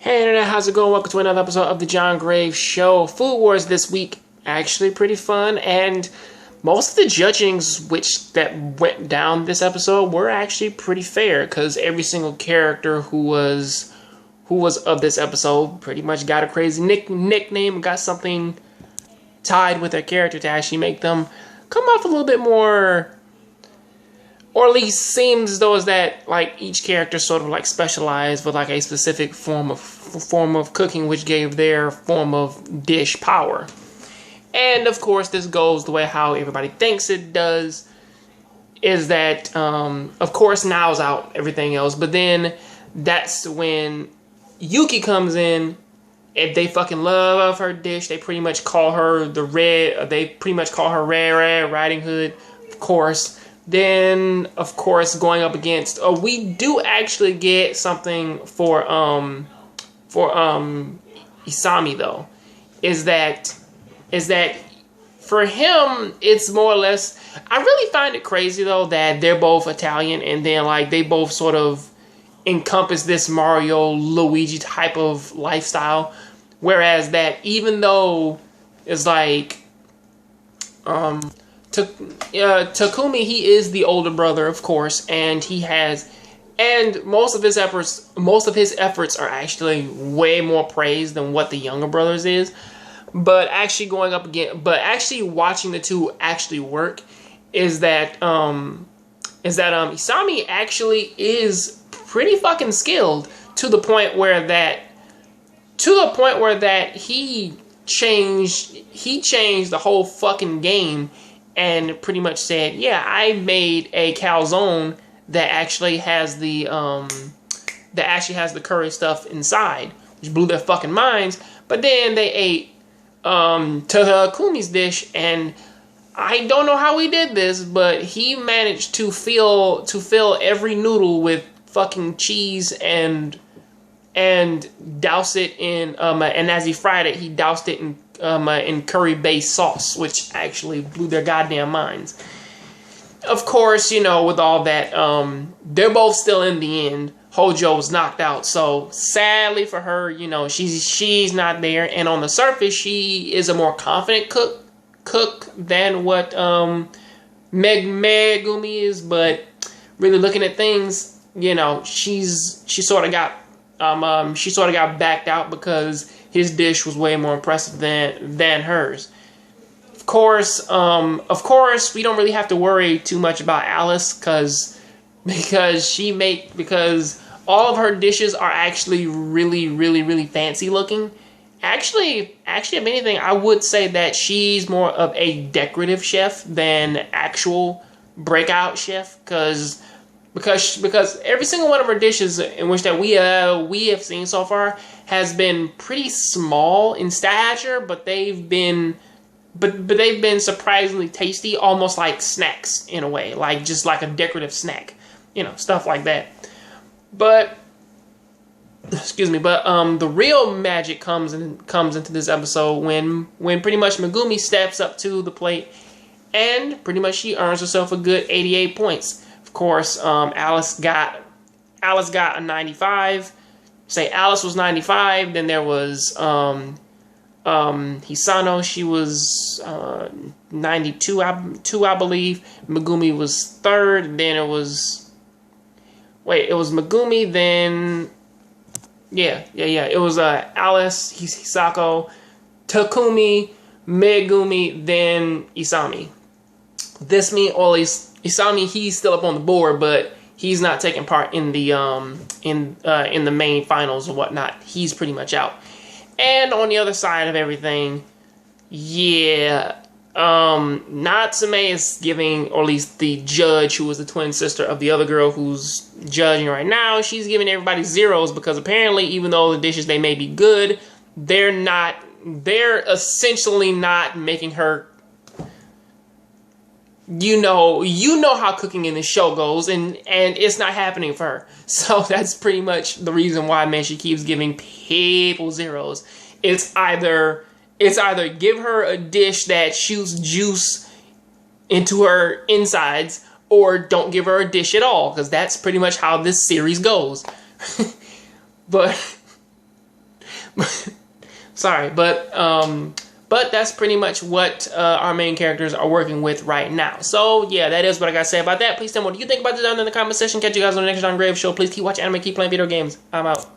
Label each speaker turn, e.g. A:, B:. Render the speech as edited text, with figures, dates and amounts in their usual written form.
A: Hey internet, how's it going? Welcome to another episode of the Jongravesshow. Food Wars this week, actually pretty fun, and most of the judgings that went down this episode were actually pretty fair, because every single character who was of this episode pretty much got a crazy nickname, got something tied with their character to actually make them come off a little bit more, or at least seems as though is that like each character sort of like specialized with like a specific form of cooking, which gave their form of dish power. And of course, this goes the way how everybody thinks it does. Is that of course Nao's out everything else, but then that's when Yuki comes in. If they fucking love her dish, they pretty much call her Red Riding Hood, of course. Then, of course, going up against, we do actually get something for Isami though. Is that for him, it's more or less. I really find it crazy though that they're both Italian, and then like they both sort of encompass this Mario Luigi type of lifestyle. Whereas that even though it's like Takumi, he is the older brother, of course, and most of his efforts are actually way more praised than what the younger brothers is. But actually watching the two actually work is that Isami actually is pretty fucking skilled to the point where he changed the whole fucking game. And pretty much said, yeah, I made a calzone that actually has the curry stuff inside, which blew their fucking minds. But then they ate Takumi's dish, and I don't know how he did this, but he managed to fill every noodle with fucking cheese and douse it in and as he fried it, he doused it in curry-based sauce, which actually blew their goddamn minds. Of course, with all that, they're both still in the end. Hojo was knocked out, so sadly for her, she's not there. And on the surface, she is a more confident cook than what Megumi is. But really looking at things, she sort of got backed out because his dish was way more impressive than hers. Of course, we don't really have to worry too much about Alice because all of her dishes are actually really, really, really fancy looking. Actually, if anything, I would say that she's more of a decorative chef than actual breakout chef because every single one of her dishes in which that we have seen so far has been pretty small in stature, but they've been surprisingly tasty, almost like snacks in a way, like just like a decorative snack, stuff like that. But the real magic comes into this episode when pretty much Megumi steps up to the plate and pretty much she earns herself a good 88 points. Of course, Alice got a 95. Say Alice was 95. Then there was Hisano. She was 92. I believe. Megumi was third. Then it was Megumi. Then it was Alice, Hisako, Takumi, Megumi, then Isami. This means at least Isami, he's still up on the board, but he's not taking part in the main finals or whatnot. He's pretty much out. And on the other side of everything, Natsume is giving, or at least the judge, who was the twin sister of the other girl who's judging right now, she's giving everybody zeros because apparently, even though the dishes they may be good, they're essentially not making her. You know how cooking in this show goes, and it's not happening for her. So that's pretty much the reason why, man, she keeps giving people zeros. It's either give her a dish that shoots juice into her insides, or don't give her a dish at all, because that's pretty much how this series goes. But Sorry, but that's pretty much what our main characters are working with right now. So, yeah, that is what I got to say about that. Please tell me what you think about this down in the comment section. Catch you guys on the next John Graves show. Please keep watching anime, keep playing video games. I'm out.